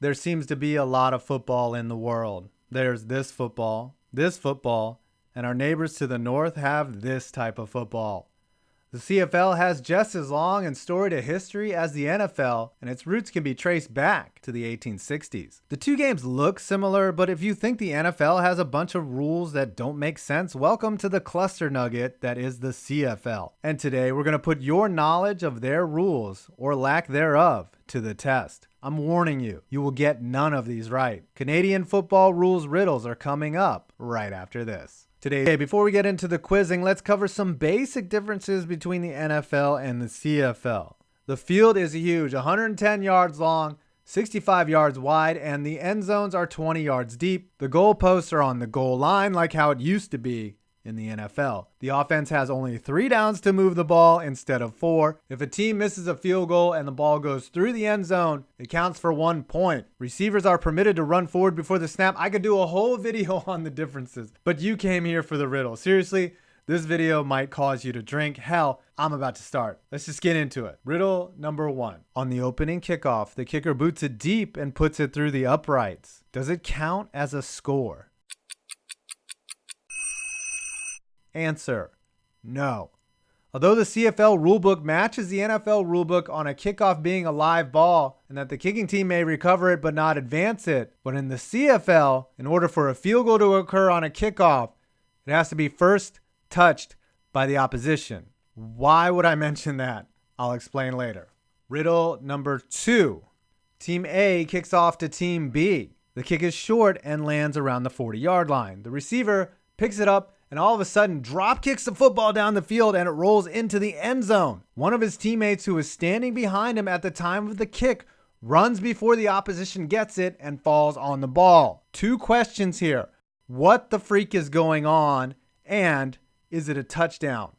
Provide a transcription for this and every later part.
There seems to be a lot of football in the world. There's this football, and our neighbors to the north have this type of football. The CFL has just as long and storied a history as the NFL, and its roots can be traced back to the 1860s. The two games look similar, but if you think the NFL has a bunch of rules that don't make sense, welcome to the cluster nugget that is the CFL. And today we're going to put your knowledge of their rules, or lack thereof, to the test. I'm warning you, you will get none of these right. Canadian football rules riddles are coming up right after this. Today, before we get into the quizzing, let's cover some basic differences between the NFL and the CFL. The field is huge, 110 yards long, 65 yards wide, and the end zones are 20 yards deep. The goalposts are on the goal line like how it used to be in the NFL. The offense has only 3 downs to move the ball instead of 4. If a team misses a field goal and the ball goes through the end zone, it counts for 1 point. Receivers are permitted to run forward before the snap. I could do a whole video on the differences, but you came here for the riddle. Seriously, this video might cause you to drink. Hell, I'm about to start. Let's just get into it. Riddle number 1. On the opening kickoff, the kicker boots it deep and puts it through the uprights. Does it count as a score? Answer: no. Although the CFL rulebook matches the NFL rulebook on a kickoff being a live ball and that the kicking team may recover it but not advance it, but in the CFL, in order for a field goal to occur on a kickoff, it has to be first touched by the opposition. Why would I mention that? I'll explain later. Riddle number 2. Team A kicks off to Team B. The kick is short and lands around the 40-yard line. The receiver picks it up and all of a sudden drop kicks the football down the field and it rolls into the end zone. One of his teammates who is standing behind him at the time of the kick runs before the opposition gets it and falls on the ball. 2 questions here. What the freak is going on, and is it a touchdown?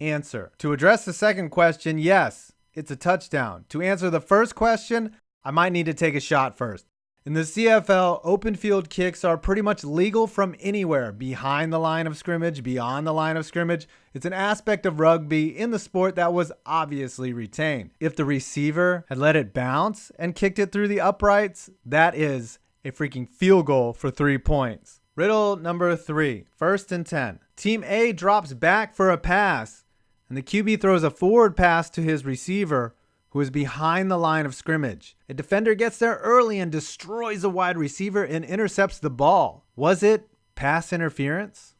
Answer: to address the second question, yes, it's a touchdown. To answer the first question, I might need to take a shot first. In the CFL, open field kicks are pretty much legal from anywhere, behind the line of scrimmage, beyond the line of scrimmage. It's an aspect of rugby in the sport that was obviously retained. If the receiver had let it bounce and kicked it through the uprights, that is a freaking field goal for 3 points. Riddle number 3, 1st and 10. Team A drops back for a pass, and the QB throws a forward pass to his receiver, who is behind the line of scrimmage. A defender gets there early and destroys a wide receiver and intercepts the ball. Was it pass interference?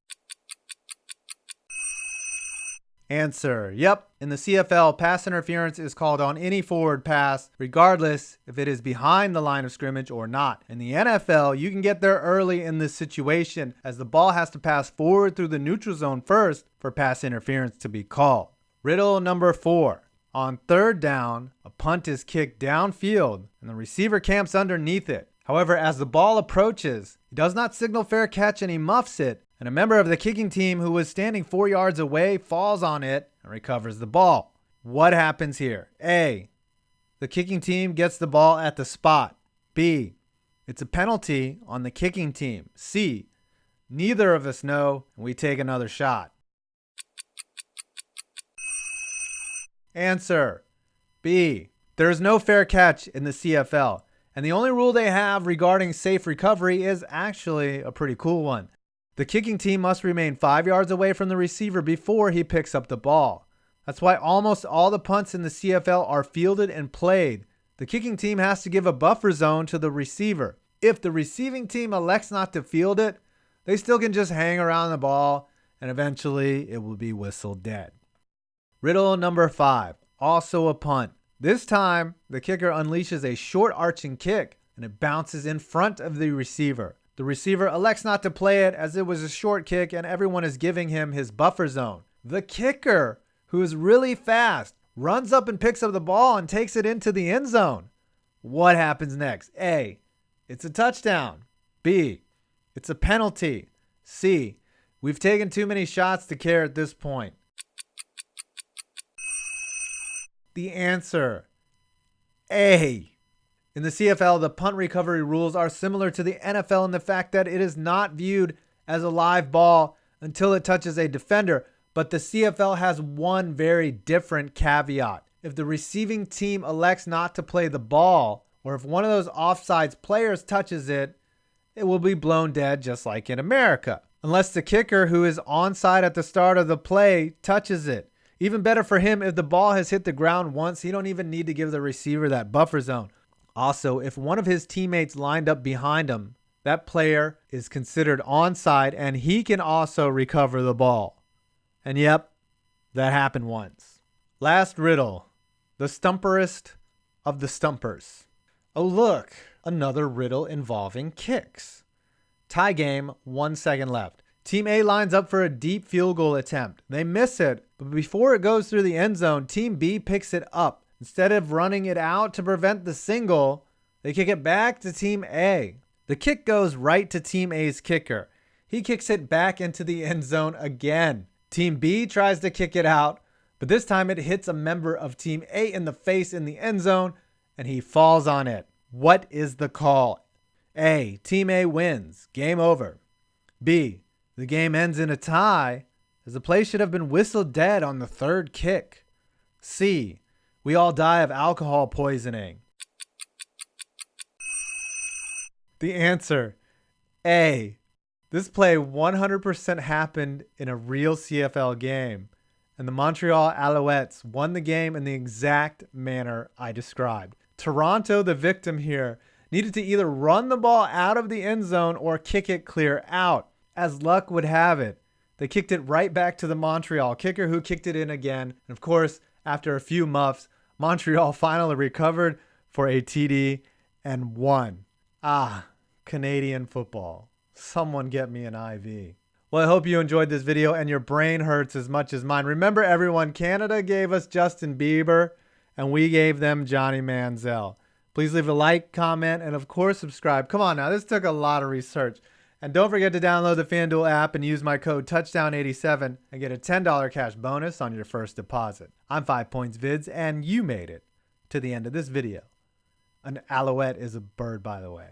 Answer: yep. In the CFL, pass interference is called on any forward pass, regardless if it is behind the line of scrimmage or not. In the NFL, you can get there early in this situation, as the ball has to pass forward through the neutral zone first for pass interference to be called. Riddle number 4. On 3rd down, a punt is kicked downfield and the receiver camps underneath it. However, as the ball approaches, he does not signal fair catch and he muffs it, and a member of the kicking team who was standing 4 yards away falls on it and recovers the ball. What happens here? A, the kicking team gets the ball at the spot. B, it's a penalty on the kicking team. C, neither of us know, and we take another shot. Answer: B. There is no fair catch in the CFL, and the only rule they have regarding safe recovery is actually a pretty cool one. The kicking team must remain 5 yards away from the receiver before he picks up the ball. That's why almost all the punts in the CFL are fielded and played. The kicking team has to give a buffer zone to the receiver. If the receiving team elects not to field it, they still can just hang around the ball, and eventually it will be whistled dead. Riddle number 5, also a punt. This time, the kicker unleashes a short arching kick and it bounces in front of the receiver. The receiver elects not to play it as it was a short kick and everyone is giving him his buffer zone. The kicker, who is really fast, runs up and picks up the ball and takes it into the end zone. What happens next? A, it's a touchdown. B, it's a penalty. C, we've taken too many shots to care at this point. The answer: A. In the CFL, the punt recovery rules are similar to the NFL in the fact that it is not viewed as a live ball until it touches a defender, but the CFL has one very different caveat. if the receiving team elects not to play the ball, or if one of those offsides players touches it, it will be blown dead just like in America. Unless the kicker, who is onside at the start of the play, touches it. Even better for him, if the ball has hit the ground once, he don't even need to give the receiver that buffer zone. Also, if one of his teammates lined up behind him, that player is considered onside and he can also recover the ball. And yep, that happened once. Last riddle, the stumperest of the stumpers. Oh look, another riddle involving kicks. Tie game, 1 second left. Team A lines up for a deep field goal attempt. They miss it, but before it goes through the end zone, Team B picks it up. Instead of running it out to prevent the single, they kick it back to Team A. The kick goes right to Team A's kicker. He kicks it back into the end zone again. Team B tries to kick it out, but this time it hits a member of Team A in the face in the end zone, and he falls on it. What is the call? A, Team A wins. Game over. B, the game ends in a tie, as the play should have been whistled dead on the third kick. C, we all die of alcohol poisoning. The answer, A. This play 100% happened in a real CFL game, and the Montreal Alouettes won the game in the exact manner I described. Toronto, the victim here, needed to either run the ball out of the end zone or kick it clear out. As luck would have it, they kicked it right back to the Montreal kicker, who kicked it in again. And of course, after a few muffs, Montreal finally recovered for a TD and won. Ah, Canadian football. Someone get me an IV. Well, I hope you enjoyed this video and your brain hurts as much as mine. Remember, everyone, Canada gave us Justin Bieber and we gave them Johnny Manziel. Please leave a like, comment, and of course subscribe. Come on now, this took a lot of research. And don't forget to download the FanDuel app and use my code Touchdown87 and get a $10 cash bonus on your first deposit. I'm 5 Points Vids, and you made it to the end of this video. An Alouette is a bird, by the way.